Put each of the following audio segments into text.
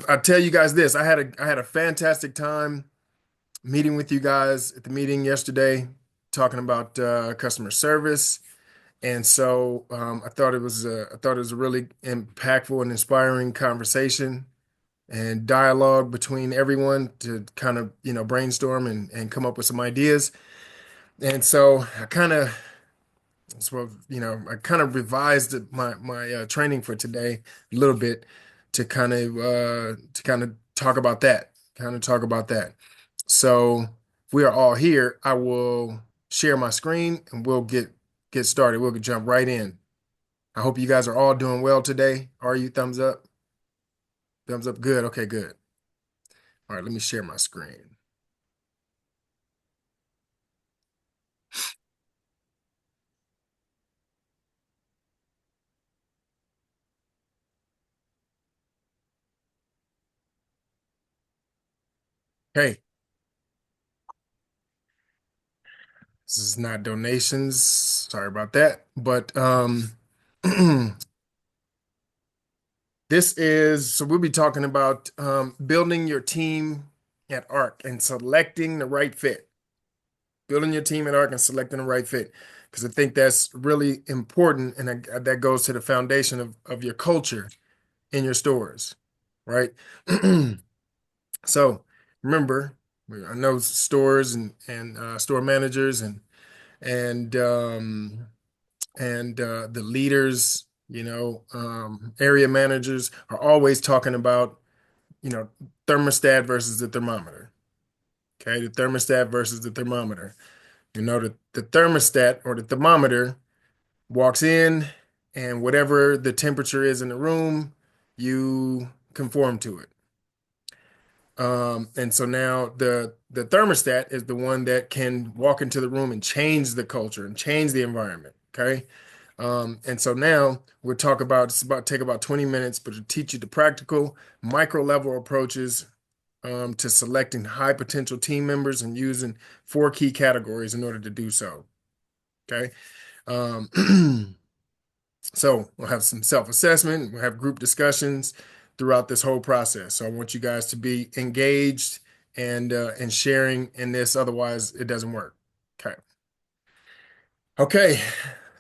I tell you guys this, I had a fantastic time meeting with you guys at the meeting yesterday, talking about customer service. And so I thought it was a really impactful and inspiring conversation and dialogue between everyone to kind of, brainstorm and come up with some ideas. And so I kind of revised my training for today a little bit to kind of talk about that, So if we are all here, I will share my screen and we'll get started. We'll jump right in. I hope you guys are all doing well today. Are you? Thumbs up? Thumbs up. Good. Okay, good. All right, let me share my screen. Hey, this is not donations. Sorry about that. But so we'll be talking about building your team at ARC and selecting the right fit. Building your team at ARC and selecting the right fit. Because I think that's really important. And that goes to the foundation of your culture in your stores, right? So remember, I know stores and store managers and the leaders, area managers are always talking about, thermostat versus the thermometer. Okay, the thermostat versus the thermometer. The thermostat or the thermometer walks in, and whatever the temperature is in the room, you conform to it. And so now the thermostat is the one that can walk into the room and change the culture and change the environment. Okay. And so now we'll talk about it's about take about 20 minutes, but to teach you the practical micro level approaches to selecting high potential team members and using four key categories in order to do so. Okay. Um, So we'll have some self-assessment, we'll have group discussions throughout this whole process. So I want you guys to be engaged and sharing in this, otherwise it doesn't work. Okay. Okay.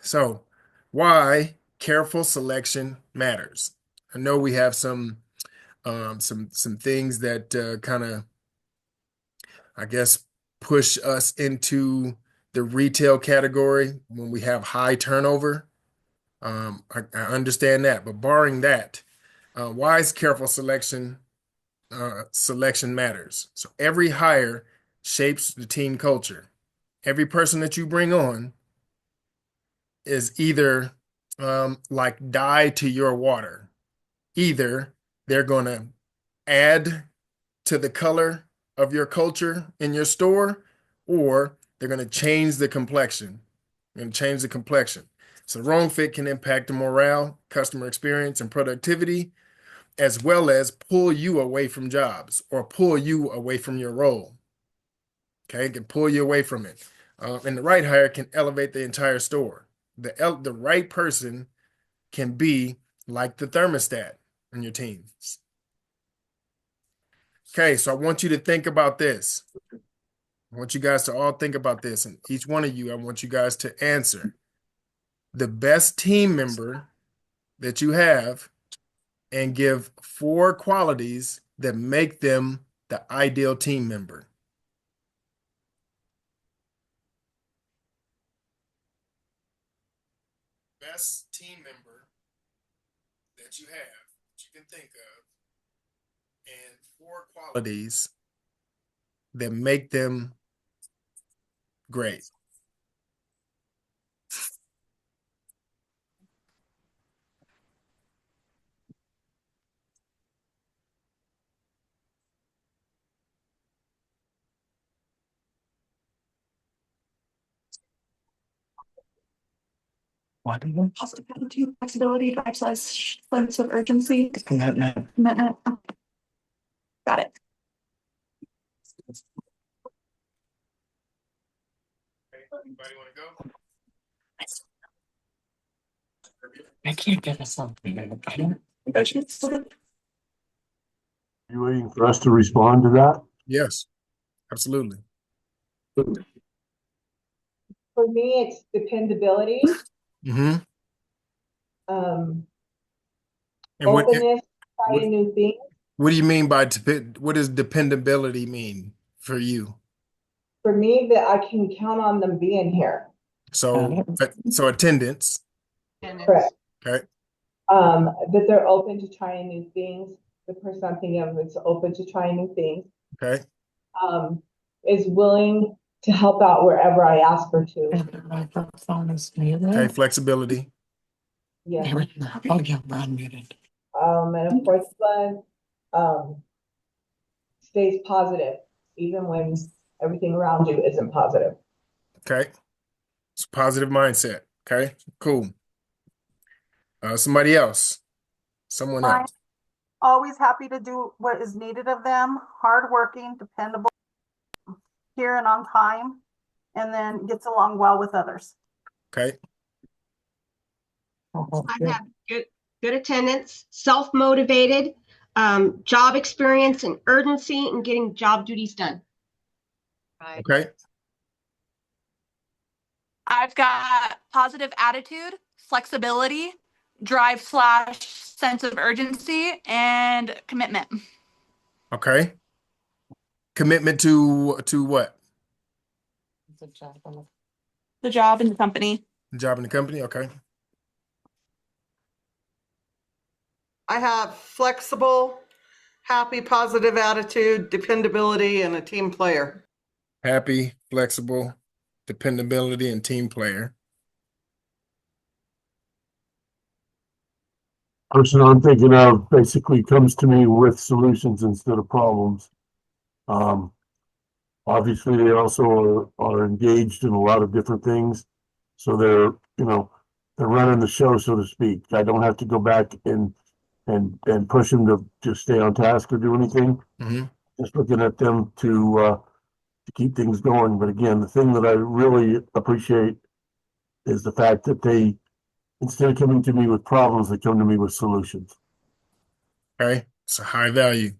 So why careful selection matters. I know we have some things that kind of, I guess, push us into the retail category when we have high turnover. I understand that, but barring that, wise, careful selection matters. So every hire shapes the team culture. Every person that you bring on is either like dye to your water. Either they're going to add to the color of your culture in your store, or they're going to change the complexion. And change the complexion. So the wrong fit can impact the morale, customer experience, and productivity, as well as pull you away from jobs or pull you away from your role. Okay, it can pull you away from it. And the right hire can elevate the entire store. The right person can be like the thermostat in your team. Okay, so I want you to think about this. I want you guys to all think about this, and each one of you, I want you guys to answer. The best team member that you have and give four qualities that make them the ideal team member. Best team member that you have, that you can think of, and four qualities that make them great. Hospitality, flexibility, drive size, sense of urgency, commitment. Got it. Anybody want to go? I can't get us something. I don't. You waiting for us to respond to that? Yes, absolutely. For me, it's dependability, Hmm. um, And openness, what trying new things. what do you mean by what does dependability mean for you? For me, that I can count on them being here. So attendance. Correct. Okay. That they're open to trying new things. The person I'm thinking of is open to trying new things. Okay. Is willing to help out wherever I ask her to. Okay. Flexibility. Yes. And of course, Glenn, stays positive, even when everything around you isn't positive. Okay. It's a positive mindset. Okay. Cool. Somebody else. Someone Fine. else. Always happy to do what is needed of them, hardworking, dependable, here and on time, and then gets along well with others. Okay. I have good attendance, self-motivated, job experience and urgency in getting job duties done. Okay. I've got positive attitude, flexibility, drive slash sense of urgency, and commitment. Okay. Commitment to what? The job and the company. Job in the company. Okay. I have flexible, happy, positive attitude, dependability, and a team player. Happy, flexible, dependability, and team player. Person I'm thinking of basically comes to me with solutions instead of problems. Um, Obviously, they also are engaged in a lot of different things. So they're running the show, so to speak. I don't have to go back and push them to just stay on task or do anything. Hmm. Just looking at them to keep things going. But again, the thing that I really appreciate is the fact that they, instead of coming to me with problems, they come to me with solutions. Okay. It's a high value.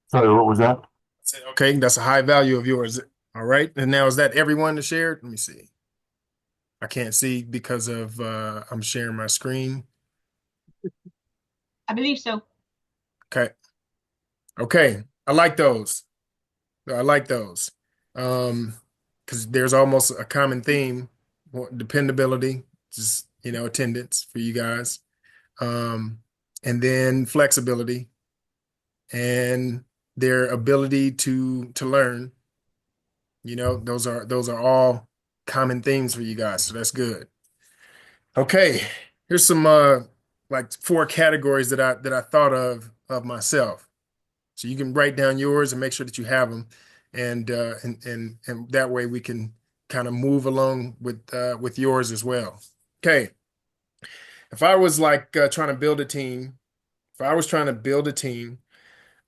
Sorry, what was that? Okay, that's a high value of yours. All right. And now is that everyone to share? Let me see. I can't see because of I'm sharing my screen. I believe so. Okay. Okay. I like those. I like those. Because there's almost a common theme, dependability, just attendance for you guys. Um, and then flexibility and their ability to learn. Those are all common themes for you guys, so that's good. Okay, here's some like four categories that I thought of myself. So you can write down yours and make sure that you have them, and that way we can kind of move along with yours as well. Okay, if I was like trying to build a team, if I was trying to build a team,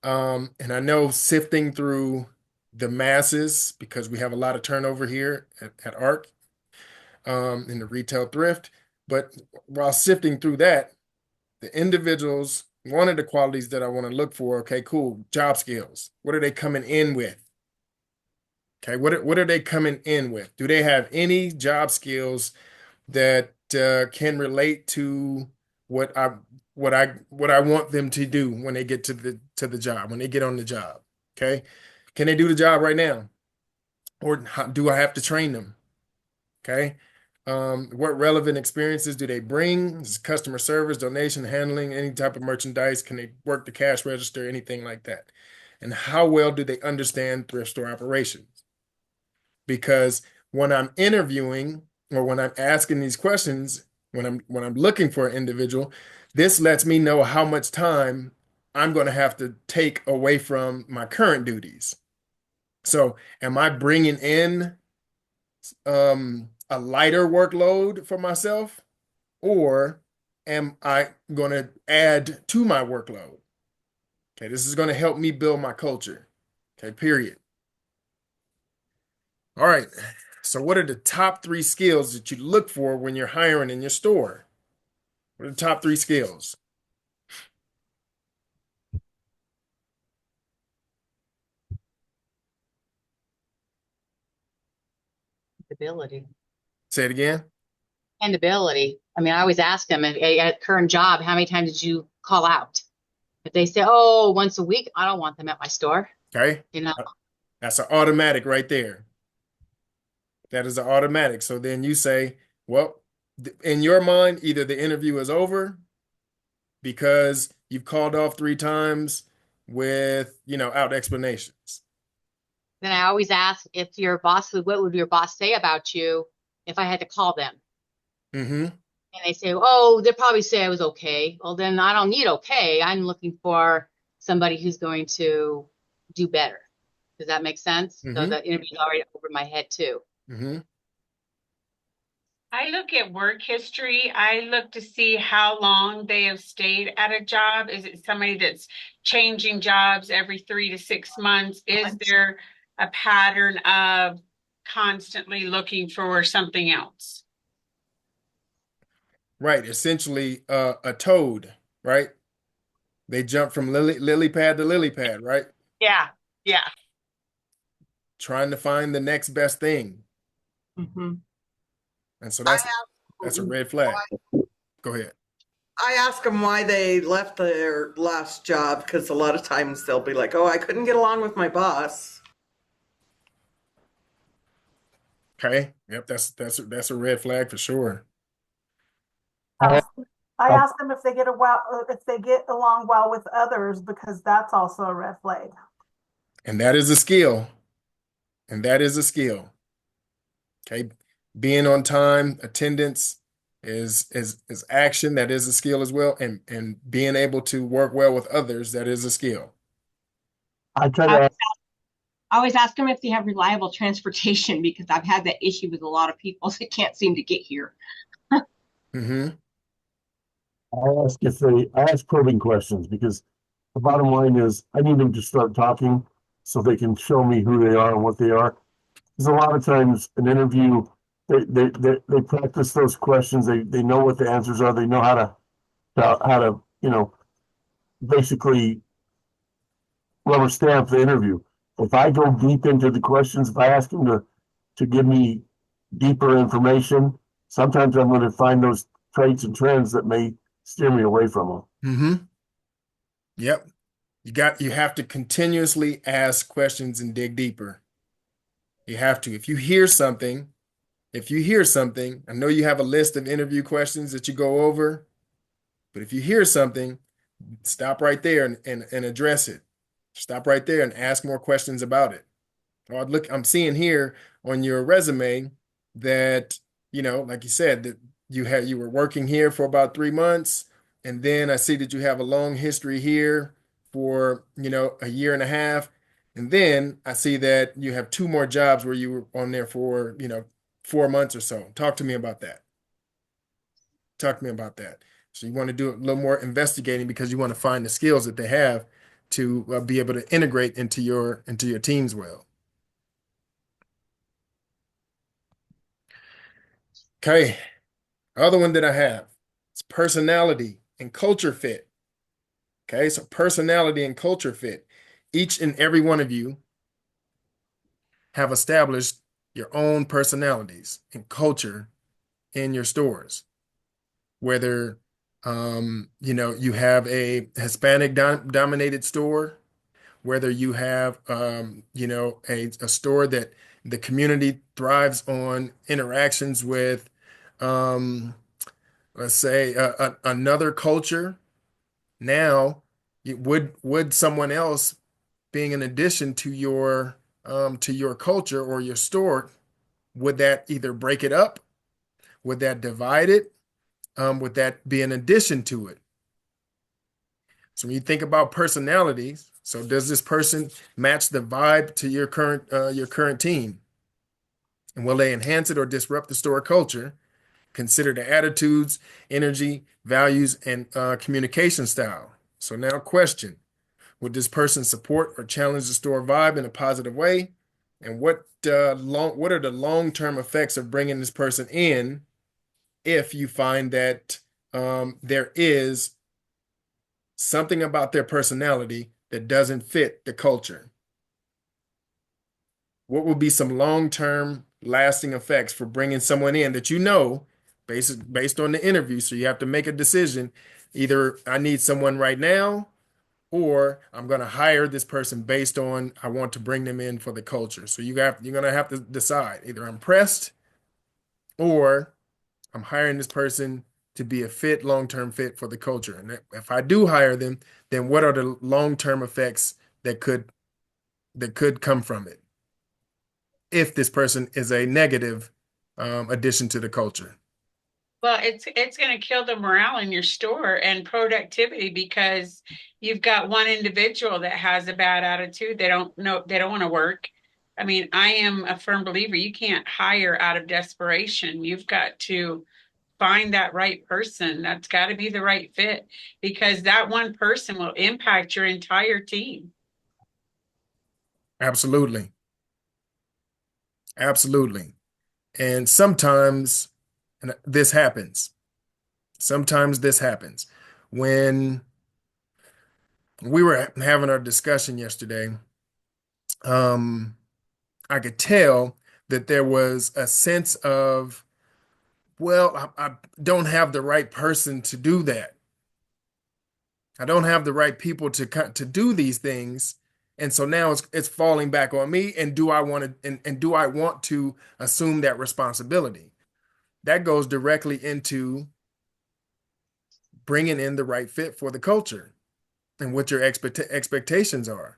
and I know sifting through the masses because we have a lot of turnover here at ARC, in the retail thrift, but while sifting through that, the individuals, one of the qualities that I want to look for, okay, cool, job skills. What are they coming in with? Okay, what are they coming in with? Do they have any job skills that can relate to what I what I want them to do when they get to the job, when they get on the job? Okay, can they do the job right now, or do I have to train them? Okay. What relevant experiences do they bring? Is customer service, donation, handling, any type of merchandise? Can they work the cash register, anything like that? And how well do they understand thrift store operations? Because when I'm interviewing or when I'm asking these questions, when I'm looking for an individual, this lets me know how much time I'm going to have to take away from my current duties. So, am I bringing in a lighter workload for myself, or am I going to add to my workload? Okay, this is going to help me build my culture. Okay, period. All right. So what are the top three skills that you look for when you're hiring in your store? What are the top three skills? Ability. Say it again. Dependability. I mean, I always ask them at a current job, how many times did you call out? If they say, oh, once a week, I don't want them at my store. Okay. You know, That's an automatic right there. That is an automatic. So then you say, well, in your mind, either the interview is over because you've called off 3 times with, out explanations. then I always ask if your boss, what would your boss say about you if I had to call them? Mm-hmm. And they say, oh, they'll probably say I was okay. Well, then I don't need okay. I'm looking for somebody who's going to do better. Does that make sense? So Mm-hmm. the interview's already over my head too. Mm-hmm. I look at work history. I look to see how long they have stayed at a job. Is it somebody that's changing jobs every 3 to 6 months? Is there a pattern of constantly looking for something else? Right. Essentially, a toad, right? They jump from lily pad to lily pad, right? Yeah, yeah. Trying to find the next best thing. Mm-hmm. And so I that's a have, red flag. Go ahead. I ask them why they left their last job because a lot of times they'll be like, "Oh, I couldn't get along with my boss." Okay. Yep, that's a red flag for sure. I, I I, ask them if if they get along well with others, because that's also a red flag. And that is a skill. And that is a skill. Okay. Being on time, attendance is action. That is a skill as well. And being able to work well with others, that is a skill. I try I to always I always ask them if they have reliable transportation because I've had that issue with a lot of people that can't seem to get here. Mm-hmm. I ask probing questions because the bottom line is I need them to start talking so they can show me who they are and what they are. Because a lot of times an interview, they practice those questions. They know what the answers are. They know how to basically rubber stamp the interview. If I go deep into the questions, if I ask them to give me deeper information, sometimes I'm going to find those traits and trends that may steer me away from them. Mm-hmm. Yep. You have to continuously ask questions and dig deeper. You have to. If you hear something, I know you have a list of interview questions that you go over, but if you hear something, stop right there and address it. Stop right there and ask more questions about it. I'm seeing here on your resume that, like you said, that you were working here for about 3 months, and then I see that you have a long history here for, a year and a half. And then I see that you have 2 more jobs where you were on there for, 4 months or so. Talk to me about that. Talk to me about that. So you want to do a little more investigating because you want to find the skills that they have to be able to integrate into your teams well. Okay. Other one that I have is personality and culture fit. Okay. So personality and culture fit. Each and every one of you have established your own personalities and culture in your stores. Whether you have a Hispanic dominated store, whether you have a store that the community thrives on interactions with, um, let's say another culture. Now, would someone else being an addition to your culture or your store, would that either break it up? Would that divide it? Would that be an addition to it? So when you think about personalities, so does this person match the vibe to your current team? And will they enhance it or disrupt the store culture? Consider the attitudes, energy, values, and communication style. So now question, would this person support or challenge the store vibe in a positive way? And what are the long-term effects of bringing this person in if you find that there is something about their personality that doesn't fit the culture? What will be some long-term lasting effects for bringing someone in that based on the interview? So you have to make a decision. Either I need someone right now, or I'm going to hire this person based on I want to bring them in for the culture. So you're going to have to decide. Either I'm pressed or I'm hiring this person to be a long-term fit for the culture. And if I do hire them, then what are the long-term effects that could come from it if this person is a negative addition to the culture? Well, it's going to kill the morale in your store and productivity because you've got one individual that has a bad attitude. They don't know, they don't want to work. I mean, I am a firm believer you can't hire out of desperation. You've got to find that right person. That's got to be the right fit because that one person will impact your entire team. Absolutely. Absolutely. And sometimes and this happens. Sometimes this happens. When we were having our discussion yesterday, um, I could tell that there was a sense of, well, I don't have the right person to do that. I don't have the right people to do these things. And so now it's falling back on me. And do I want to and do I want to assume that responsibility? That goes directly into bringing in the right fit for the culture and what your expectations are.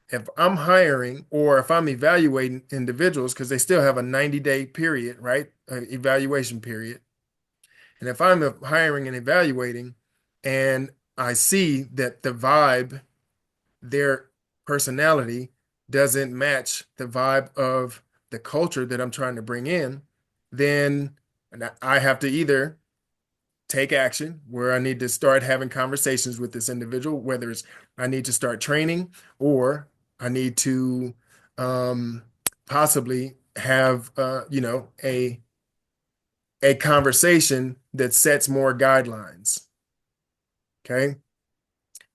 If I'm hiring or if I'm evaluating individuals, because they still have a 90-day period, right? Evaluation period. And if I'm hiring and evaluating and I see that the vibe, their personality doesn't match the vibe of the culture that I'm trying to bring in, then I have to either take action where I need to start having conversations with this individual, whether it's I need to start training or I need to um, possibly have a conversation that sets more guidelines. Okay.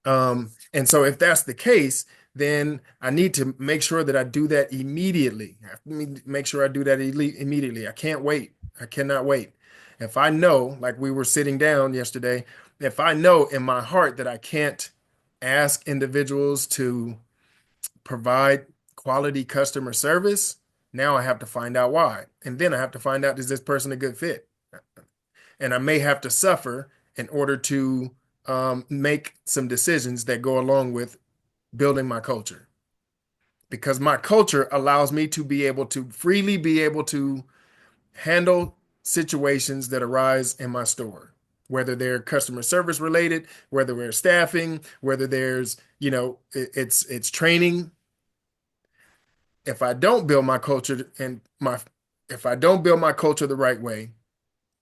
And so if that's the case, then I need to make sure that I do that immediately. I have to make sure I do that immediately. I can't wait. I cannot wait. If I know, like we were sitting down yesterday, if I know in my heart that I can't ask individuals to provide quality customer service, now I have to find out why. And then I have to find out, is this person a good fit? And I may have to suffer in order to make some decisions that go along with building my culture. Because my culture allows me to be able to freely be able to handle situations that arise in my store, whether they're customer service related, whether we're staffing, whether there's, it's training. If I don't build my culture if I don't build my culture the right way,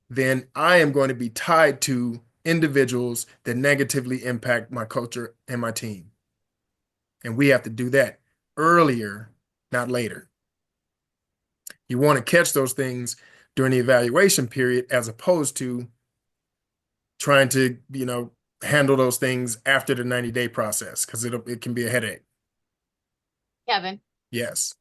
then I am going to be tied to individuals that negatively impact my culture and my team. And we have to do that earlier, not later. You want to catch those things during the evaluation period as opposed to trying to, handle those things after the 90-day process because it can be a headache. Kevin. Yes.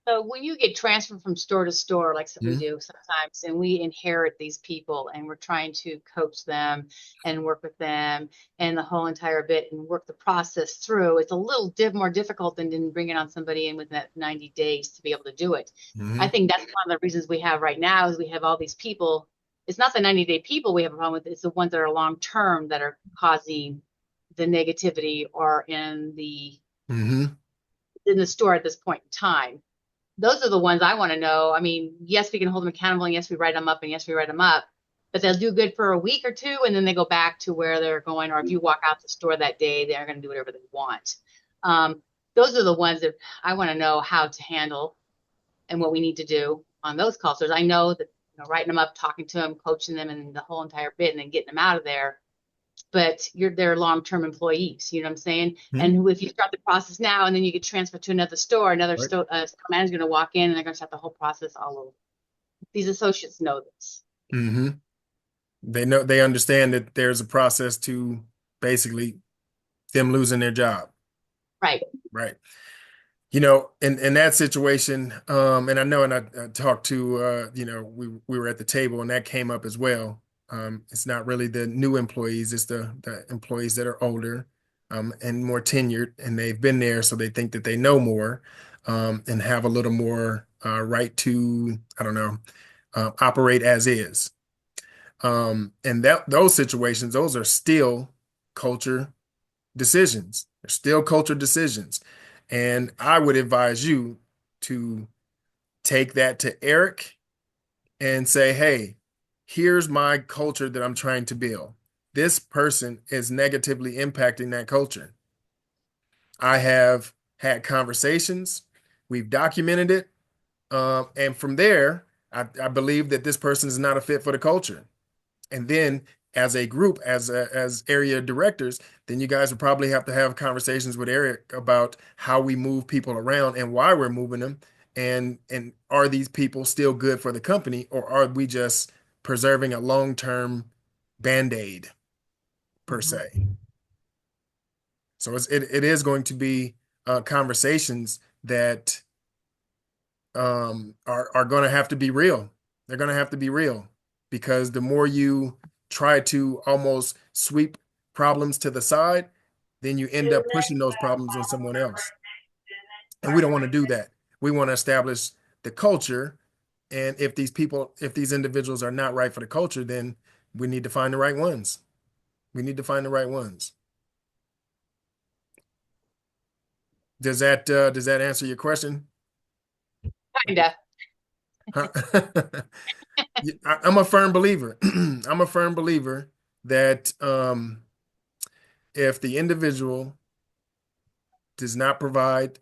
So when you get transferred from store to store, like we Mhm. do sometimes, and we inherit these people and we're trying to coach them and work with them and the whole entire bit and work the process through, it's a little more difficult than bringing on somebody in within that 90 days to be able to do it. I Mhm. think that's one of the reasons we have right now is we have all these people. It's not the 90-day people we have a problem with. It's the ones that are long term that are causing the negativity or Mhm. in the store at this point in time. Those are the ones I want to know. I mean, yes, we can hold them accountable, and yes, we write them up, and yes, we write them up, but they'll do good for a week or two, and then they go back to where they're going. Or if you walk out the store that day, they're going to do whatever they want. Those are the ones that I want to know how to handle and what we need to do on those calls. So I know that writing them up, talking to them, coaching them, and the whole entire bit, and then getting them out of there but they're long-term employees, you know what I'm saying? Mhm. And if you start the process now and then you get transferred to another store, another Right. store manager's going to walk in and they're going to start the whole process all over. These associates know this. Hmm. They understand that there's a process to basically them losing their job. Right. Right. You know, in that situation, and I know, and I talked to, we were at the table and that came up as well. It's not really the new employees, it's the employees that are older, and more tenured, and they've been there, so they think that they know more, and have a little more right to, I don't know, operate as is. And those situations, those are still culture decisions. They're still culture decisions. And I would advise you to take that to Eric and say, hey, here's my culture that I'm trying to build. This person is negatively impacting that culture. I have had conversations, we've documented it. And from there, I believe that this person is not a fit for the culture. And then as a group, as area directors, then you guys would probably have to have conversations with Eric about how we move people around and why we're moving them. And are these people still good for the company, or are we just preserving a long-term band-aid per se? So it is going to be conversations that are going to have to be real. They're going to have to be real because the more you try to almost sweep problems to the side, then you end up pushing those problems on someone else. And we don't want to do that. We want to establish the culture. And if these individuals are not right for the culture, then we need to find the right ones. We need to find the right ones. Does that answer your question? Kinda. Huh? I'm a firm believer. I'm a firm believer that if the individual does not provide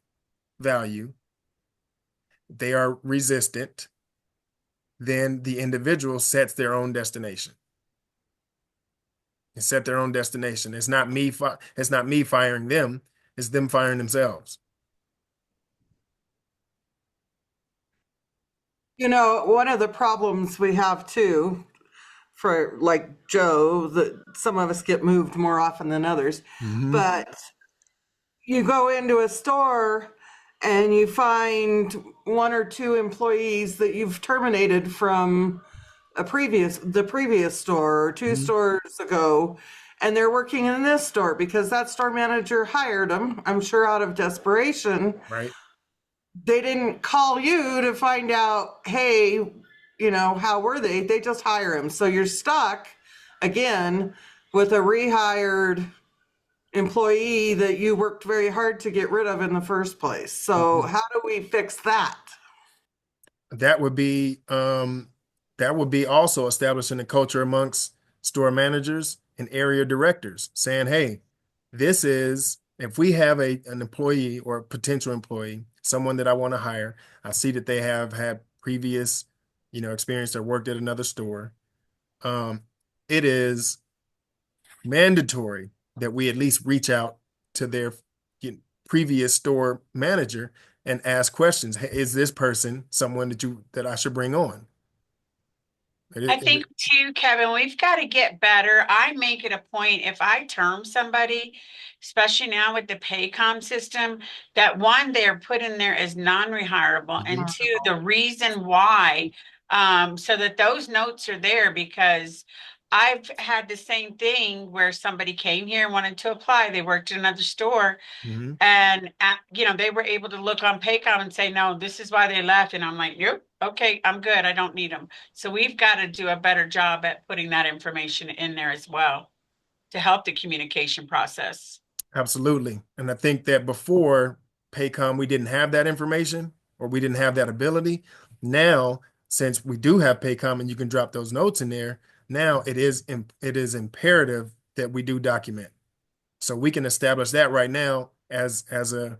value, they are resistant, then the individual sets their own destination. They set their own destination. It's not me. It's not me firing them. It's them firing themselves. You know, one of the problems we have too, for like Joe, that some of us get moved more often than others, Hmm. but you go into a store and you find one or two employees that you've terminated from the previous store or two Hmm. stores ago, and they're working in this store because that store manager hired them, I'm sure out of desperation. Right. They didn't call you to find out, hey, you know, how were they? They just hire him. So you're stuck again with a rehired employee that you worked very hard to get rid of in the first place. So Mhm. how do we fix that? That would be also establishing a culture amongst store managers and area directors, saying, "Hey, this is if we have an employee or a potential employee, someone that I want to hire, I see that they have had previous, experience or worked at another store. Um, it is mandatory that we at least reach out to their previous store manager and ask questions. Hey, is this person someone that I should bring on? I think too, Kevin, we've got to get better. I make it a point if I term somebody, especially now with the Paycom system, that one, they're put in there as non-rehirable, and two, the reason why, so that those notes are there because I've had the same thing where somebody came here and wanted to apply. They worked at another store Mhm. and they were able to look on Paycom and say, no, this is why they left. And I'm like, yep, okay, I'm good. I don't need them. So we've got to do a better job at putting that information in there as well to help the communication process. Absolutely. And I think that before Paycom, we didn't have that information or we didn't have that ability. Now, since we do have Paycom and you can drop those notes in there, now it is imperative that we do document. So we can establish that right now as a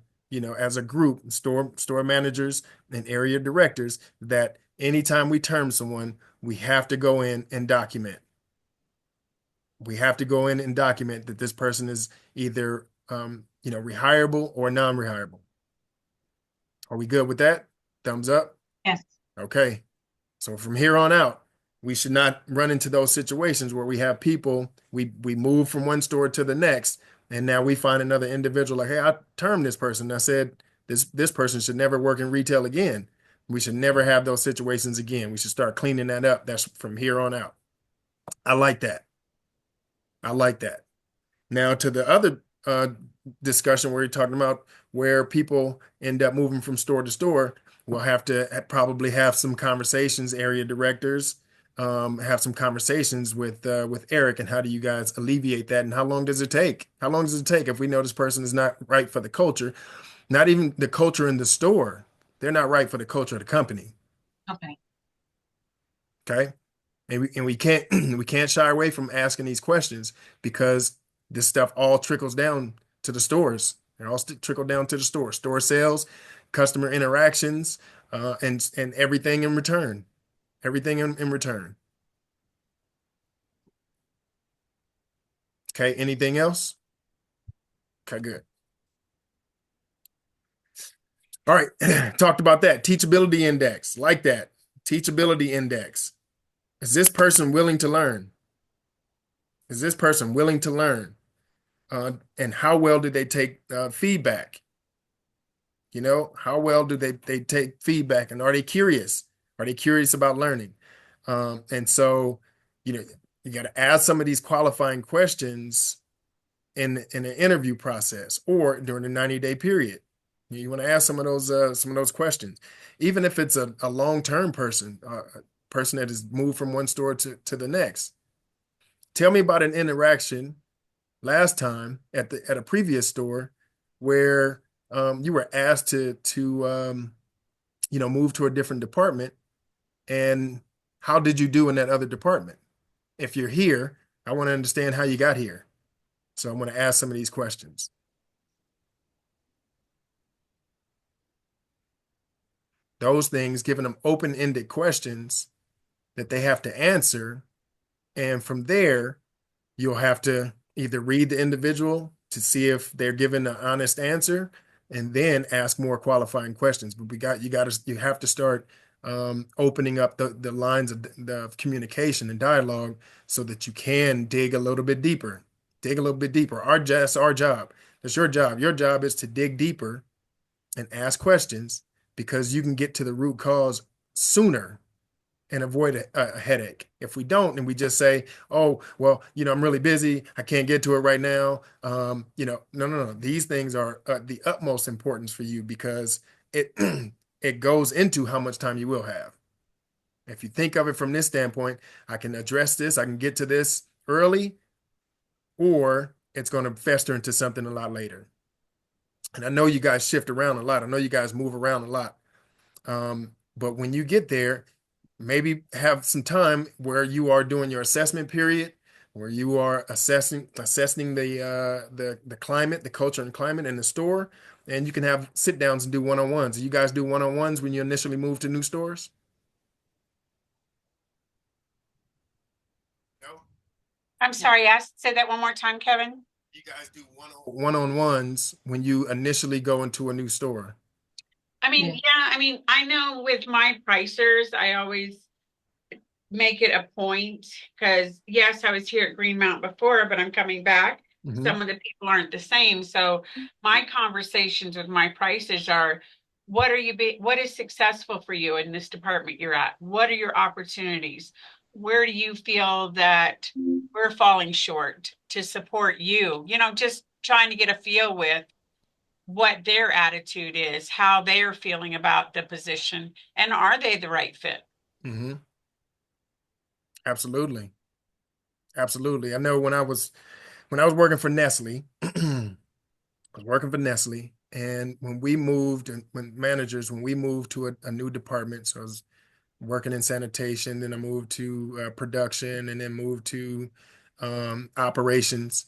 group, store managers and area directors, that anytime we term someone, we have to go in and document. We have to go in and document that this person is either rehirable or non-rehirable. Are we good with that? Thumbs up? Yes. Okay. So from here on out, we should not run into those situations where we have people, we move from one store to the next, and now we find another individual like, hey, I termed this person. I said this person should never work in retail again. We should never have those situations again. We should start cleaning that up. That's from here on out. I like that. I like that. Now to the other discussion where you're talking about where people end up moving from store to store, we'll have to probably have some conversations, area directors, have some conversations with Eric, and how do you guys alleviate that, and how long does it take? How long does it take if we know this person is not right for the culture, not even the culture in the store? They're not right for the culture of the company. Okay. Okay. And we can't we can't shy away from asking these questions because this stuff all trickles down to the stores. It all trickle down to the store sales, customer interactions, and everything in return. Everything in return. Okay. Anything else? Okay, good. All right. Talked about that. Teachability index. Like that. Teachability index. Is this person willing to learn? Is this person willing to learn? And how well did they take feedback? You know, how well do they take feedback, and are they curious? Are they curious about learning? And so, you got to ask some of these qualifying questions in an interview process or during the 90-day period. You want to ask some of those questions, even if it's a long-term person, a person that has moved from one store to the next. Tell me about an interaction last time at a previous store where you were asked to move to a different department, and how did you do in that other department? If you're here, I want to understand how you got here. So I'm going to ask some of these questions. Those things, giving them open-ended questions that they have to answer. And from there, you'll have to either read the individual to see if they're giving an honest answer, and then ask more qualifying questions. But you have to start opening up the lines of the communication and dialogue so that you can dig a little bit deeper. Dig a little bit deeper. That's our job. That's your job. Your job is to dig deeper and ask questions, because you can get to the root cause sooner and avoid a headache. If we don't, and we just say, oh, well, I'm really busy, I can't get to it right now. No. These things are the utmost importance for you, because it it goes into how much time you will have. If you think of it from this standpoint, I can address this, I can get to this early, or it's going to fester into something a lot later. And I know you guys shift around a lot. I know you guys move around a lot. But when you get there, maybe have some time where you are doing your assessment period, where you are assessing the climate, the culture and climate in the store, and you can have sit downs and do one-on-ones. You guys do one-on-ones when you initially move to new stores? No? I'm sorry, say that one more time, Kevin. You guys do one-on-ones when you initially go into a new store? I know with my pricers, I always make it a point, because yes, I was here at Green Mountain before, but I'm coming back. Mhm. Some of the people aren't the same. So my conversations with my prices are, what is successful for you in this department you're at? What are your opportunities? Where do you feel that we're falling short to support you? Just trying to get a feel with what their attitude is, how they're feeling about the position, and are they the right fit? Mm-hmm. Absolutely. Absolutely. I know when I was working for Nestle, I was working for Nestle, and when we moved, and when we moved to a new department, so I was working in sanitation, then I moved to production, and then moved to operations.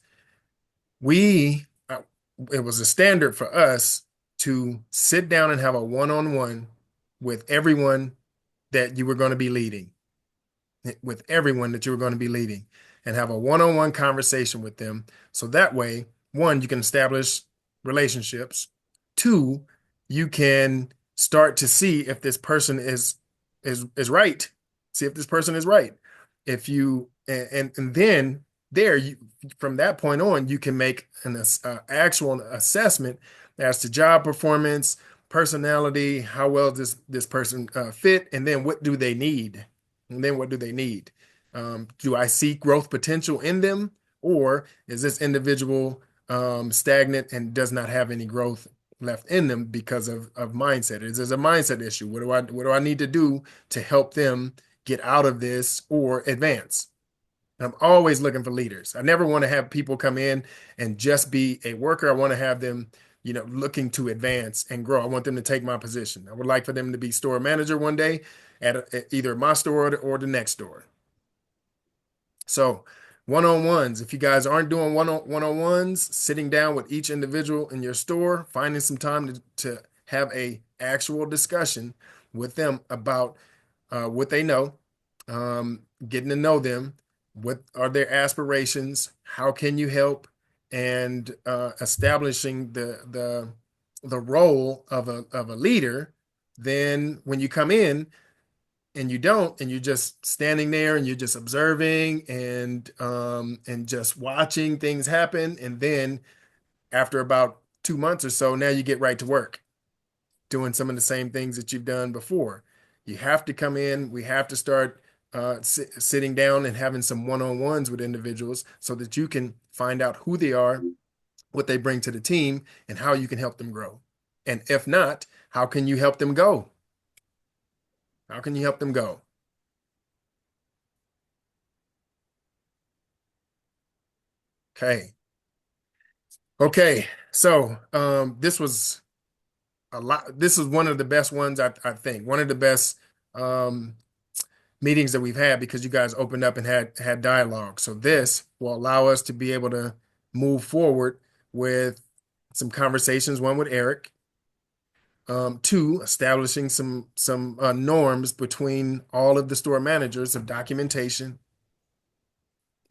It was a standard for us to sit down and have a one-on-one with everyone that you were going to be leading, and have a one-on-one conversation with them. So that way, one, you can establish relationships. Two, you can start to see if this person is right. See if this person is right. If you and then there you from that point on, you can make an actual assessment as to job performance, personality, how well does this person fit, and then what do they need? And then what do they need? Do I see growth potential in them, or is this individual stagnant and does not have any growth left in them because of mindset? Is this a mindset issue? What do I need to do to help them get out of this or advance? I'm always looking for leaders. I never want to have people come in and just be a worker. I want to have them, looking to advance and grow. I want them to take my position. I would like for them to be store manager one day at either my store or the next store. So one-on-ones, if you guys aren't doing one-on-ones, sitting down with each individual in your store, finding some time to have a actual discussion with them about what they know, getting to know them, what are their aspirations, how can you help, and establishing the role of a leader. Then when you come in and you don't, and you're just standing there and you're just observing and just watching things happen, and then after about 2 months or so, now you get right to work doing some of the same things that you've done before. You have to come in. We have to start sitting down and having some one-on-ones with individuals so that you can find out who they are, what they bring to the team, and how you can help them grow. And if not, how can you help them go? How can you help them go? Okay. Okay. So this was a lot. This is one of the best ones, I think. One of the best meetings that we've had because you guys opened up and had dialogue. So this will allow us to be able to move forward with some conversations, one with Eric. Two, establishing some norms between all of the store managers of documentation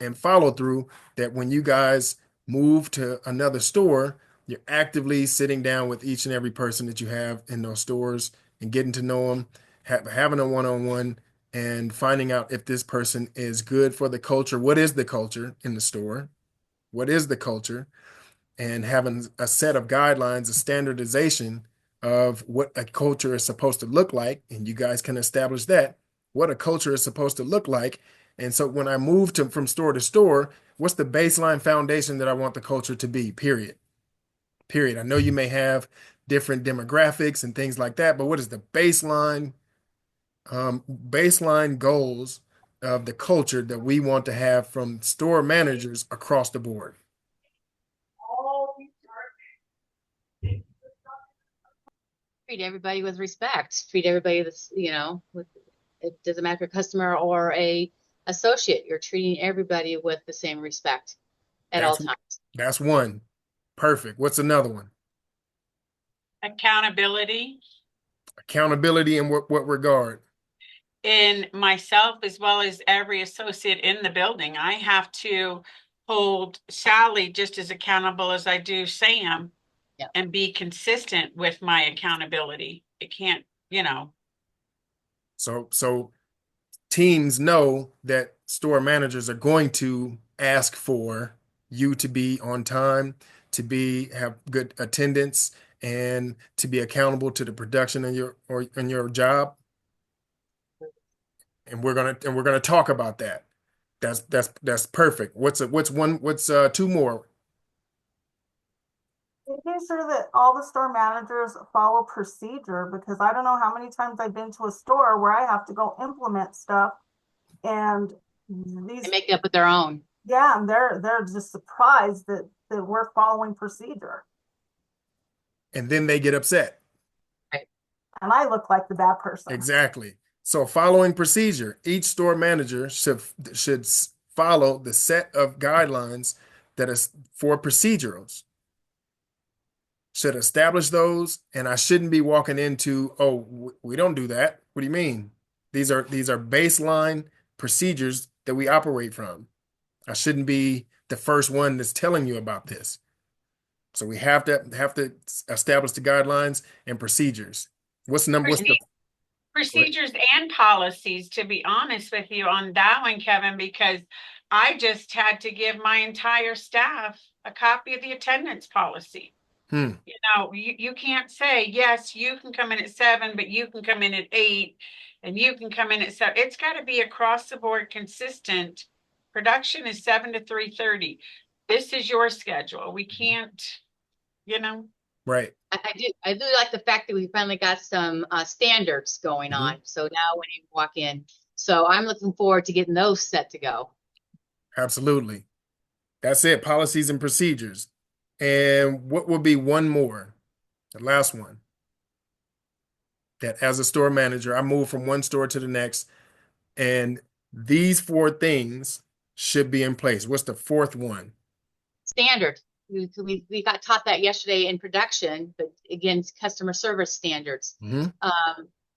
and follow through, that when you guys move to another store, you're actively sitting down with each and every person that you have in those stores and getting to know them, having a one-on-one and finding out if this person is good for the culture. What is the culture in the store? What is the culture? And having a set of guidelines, a standardization of what a culture is supposed to look like. And you guys can establish that, what a culture is supposed to look like. And so when I move from store to store, what's the baseline foundation that I want the culture to be, period? Period. I know you may have different demographics and things like that, but what is the baseline goals of the culture that we want to have from store managers across the board? Treat everybody with respect. Treat everybody that's, with, it doesn't matter if you're a customer or a associate, you're treating everybody with the same respect at all That's times. that's one. Perfect. What's another one? Accountability Accountability in what regard? in myself as well as every associate in the building. I have to hold Sally just as accountable as I do Sam. Yeah. And be consistent with my accountability. It can't, So teams know that store managers are going to ask for you to be on time, to have good attendance, and to be accountable to the production in your job. And we're gonna talk about that. That's perfect. What's two more? Making sure that all the store managers follow procedure, because I don't know how many times I've been to a store where I have to go implement stuff and They these, make it up with their own. yeah, and they're just surprised that we're following procedure. And then they get upset. Right. And I look like the bad person. Exactly. So following procedure, each store manager should follow the set of guidelines that is for procedurals. Should establish those, and I shouldn't be walking into, oh, we don't do that. What do you mean? These are baseline procedures that we operate from. I shouldn't be the first one that's telling you about this. So we have to establish the guidelines and procedures. What's the number? What's the Procedures and policies, to be honest with you on that one, Kevin, because I just had to give my entire staff a copy of the attendance policy. Hmm. You know, you can't say, yes, you can come in at 7, but you can come in at 8 and you can come in at 7. It's got to be across the board consistent. Production is 7 to 3:30. This is your schedule. We can't, you know. Right. I do like the fact that we finally got some standards going Mhm. on. So now when you walk in, so I'm looking forward to getting those set to go. Absolutely. That's it. Policies and procedures. And what will be one more? The last one. That as a store manager, I move from one store to the next, and these four things should be in place. What's the fourth one? Standard. We got taught that yesterday in production, but again, it's customer service standards. Mhm.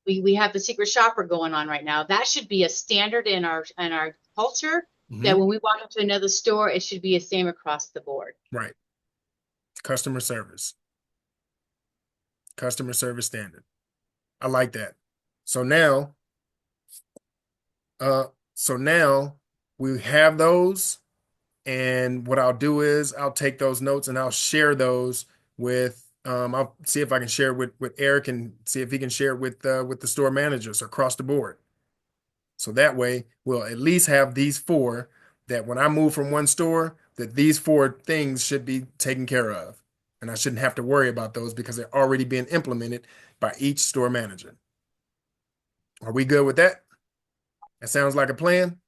We have the secret shopper going on right now. That should be a standard in our culture. That Mhm. when we walk into another store, it should be the same across the board. Right. Customer service. Customer service standard. I like that. So now, uh, so now we have those, and what I'll do is I'll take those notes and I'll share those with. I'll see if I can share it with Eric and see if he can share it with the store managers across the board. So that way, we'll at least have these four that when I move from one store, that these four things should be taken care of. And I shouldn't have to worry about those because they're already being implemented by each store manager. Are we good with that? That sounds like a plan.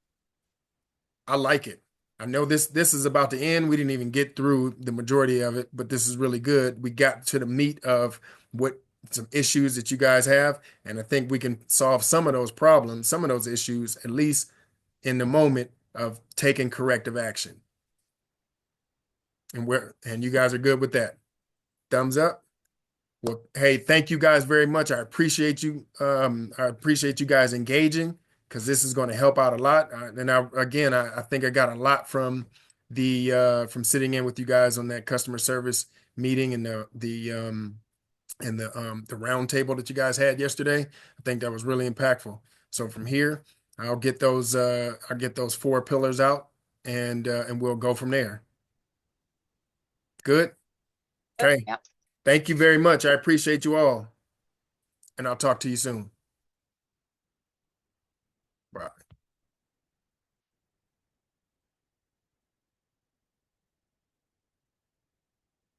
I like it. I know this is about to end. We didn't even get through the majority of it, but this is really good. We got to the meat of what some issues that you guys have, and I think we can solve some of those problems, some of those issues, at least in the moment of taking corrective action. And you guys are good with that. Thumbs up. Well, hey, thank you guys very much. I appreciate you. I appreciate you guys engaging because this is going to help out a lot. I think I got a lot from from sitting in with you guys on that customer service meeting and the round table that you guys had yesterday. I think that was really impactful. So from here, I'll get those four pillars out and we'll go from there. Good. Okay. Yep. Thank you very much. I appreciate you all. And I'll talk to you soon.